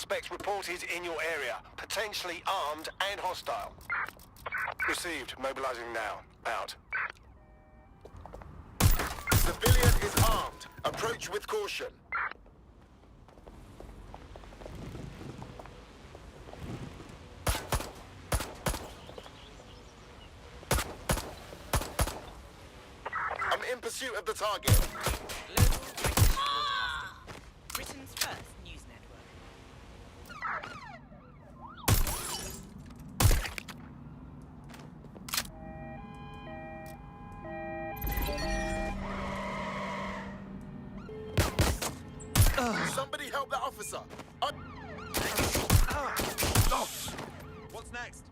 Suspects reported in your area, potentially armed and hostile. Received. Mobilizing now. Out. Civilian is armed. Approach with caution. I'm in pursuit of the target. Britain's first news network. Somebody help that officer. What's next?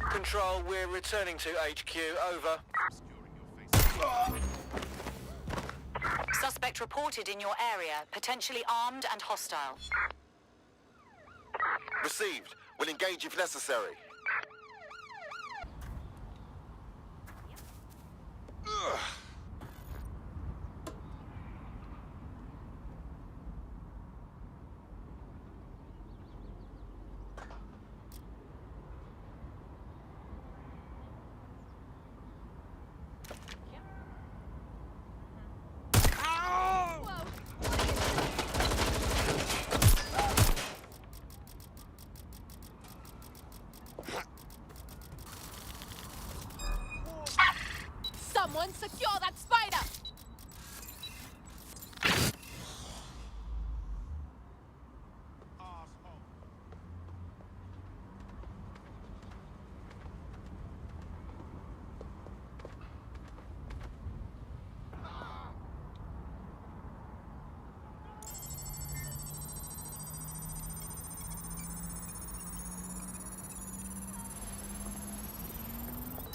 Control, we're returning to HQ. Over. Suspect reported in your area, potentially armed and hostile. Received. Will engage if necessary. Someone secure that spider!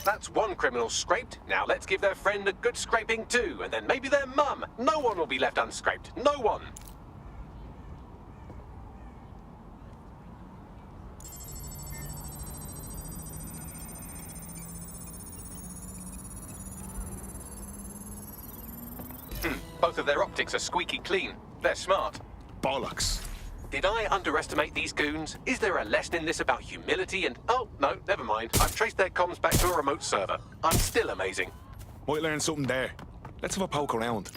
That's one criminal scraped. Now let's give their friend a good scraping too, and then maybe their mum. No one will be left unscraped. No one. Both of their optics are squeaky clean. They're smart. Bollocks. Did I underestimate these goons? Is there a lesson in this about humility and... Oh, no, never mind. I've traced their comms back to a remote server. I'm still amazing. Might learn something there. Let's have a poke around.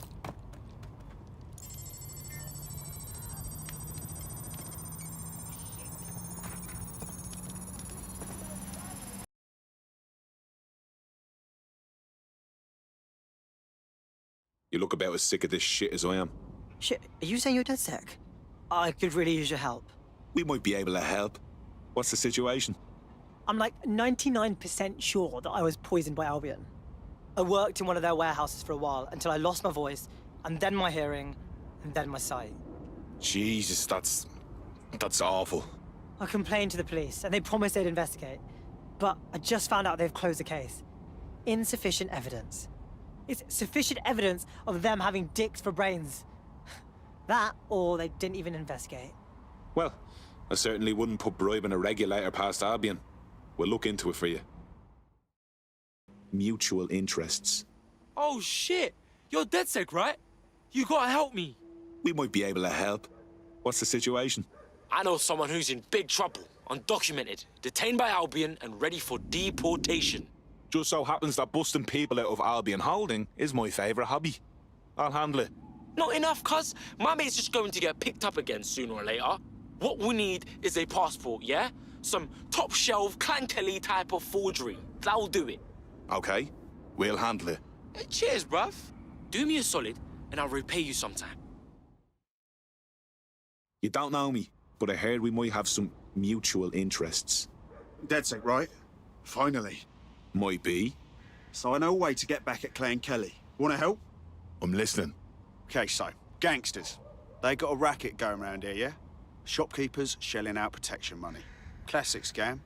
You look about as sick of this shit as I am. Shit, are you saying you're dead sick? I could really use your help. We might be able to help. What's the situation? I'm like 99% sure that I was poisoned by Albion. I worked in one of their warehouses for a while until I lost my voice, and then my hearing, and then my sight. Jesus, that's awful. I complained to the police, and they promised they'd investigate. But I just found out they've closed the case. Insufficient evidence. It's sufficient evidence of them having dicks for brains. That, or they didn't even investigate. Well, I certainly wouldn't put bribing a regulator past Albion. We'll look into it for you. Mutual interests. Oh shit! You're DedSec, right? You gotta help me. We might be able to help. What's the situation? I know someone who's in big trouble, undocumented, detained by Albion and ready for deportation. Just so happens that busting people out of Albion Holding is my favourite hobby. I'll handle it. Not enough, cuz. My mate's just going to get picked up again sooner or later. What we need is a passport, yeah? Some top-shelf, Clan Kelly type of forgery. That'll do it. Okay, we'll handle it. Hey, cheers, bruv. Do me a solid, and I'll repay you sometime. You don't know me, but I heard we might have some mutual interests. DedSec, right? Finally. Might be. So I know a way to get back at Clan Kelly. Want to help? I'm listening. Okay, so, gangsters. They got a racket going around here, yeah? Shopkeepers shelling out protection money. Classic scam.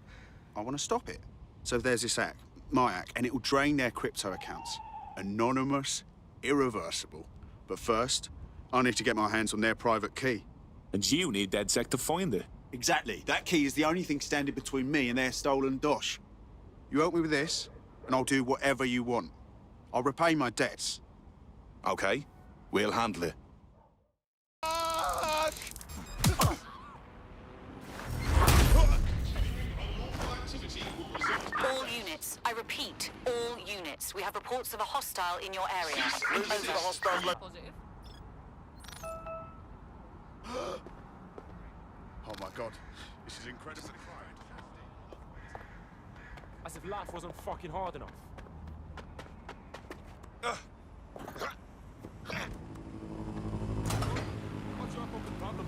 I want to stop it. So there's this app, my app, and it'll drain their crypto accounts. Anonymous, irreversible. But first, I need to get my hands on their private key. And you need DedSec to find it. Exactly. That key is the only thing standing between me and their stolen dosh. You help me with this, and I'll do whatever you want. I'll repay my debts. Okay, We'll handle it. All units. I repeat, all units. We have reports of a hostile in your area. Move into the Over. hostile lo- Positive. Oh my god. This is incredible. As if life wasn't fucking hard enough. What's your fucking problem?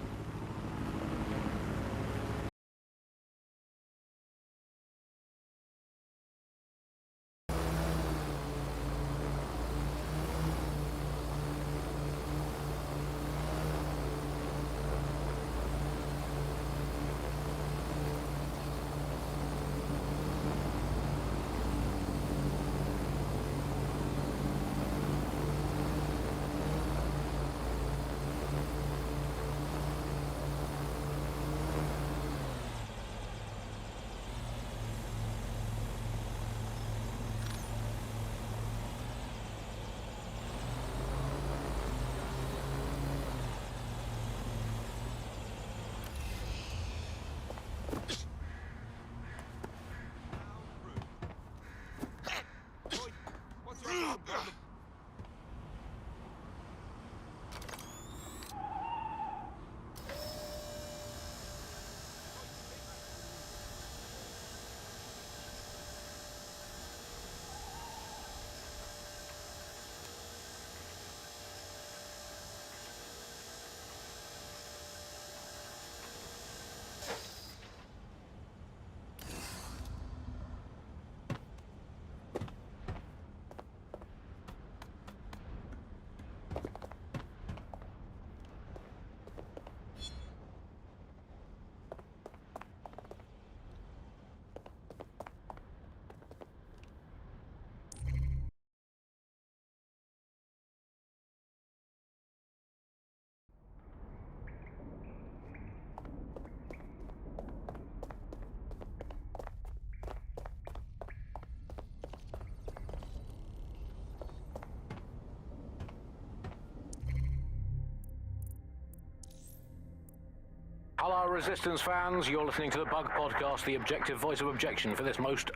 Hello, Resistance fans. You're listening to the Bug Podcast, the objective voice of objection for this most...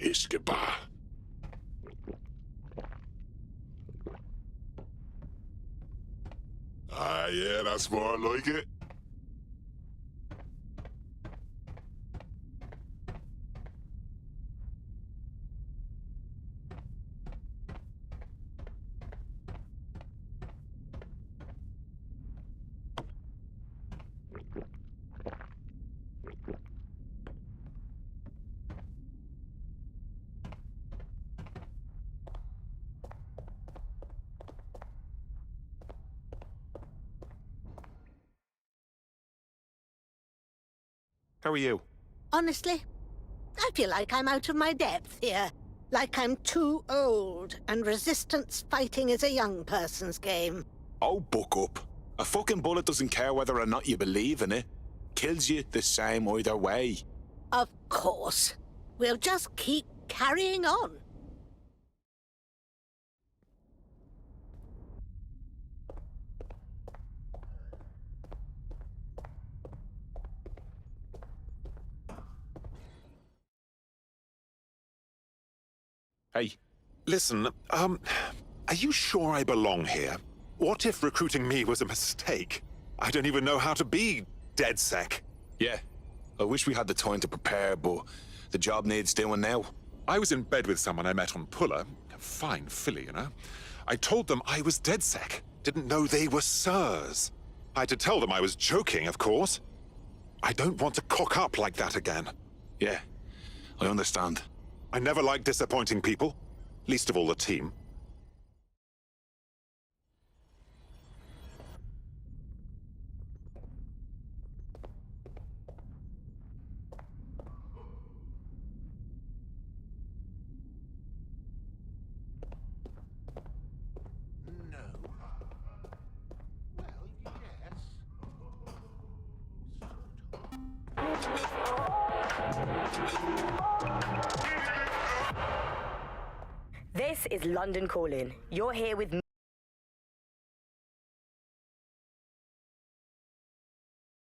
Iskaba. Yeah, that's more like it. How are you? Honestly, I feel like I'm out of my depth here. Like I'm too old, and resistance fighting is a young person's game. Oh, buck up. A fucking bullet doesn't care whether or not you believe in it. Kills you the same either way. Of course. We'll just keep carrying on. Hey. Listen, are you sure I belong here? What if recruiting me was a mistake? I don't even know how to be DedSec. Yeah. I wish we had the time to prepare, but the job needs doing now. I was in bed with someone I met on Puller. A fine filly, you know. I told them I was DedSec. Didn't know they were sirs. I had to tell them I was joking, of course. I don't want to cock up like that again. Yeah, I understand. I never like disappointing people, least of all the team. This is London calling. You're here with me.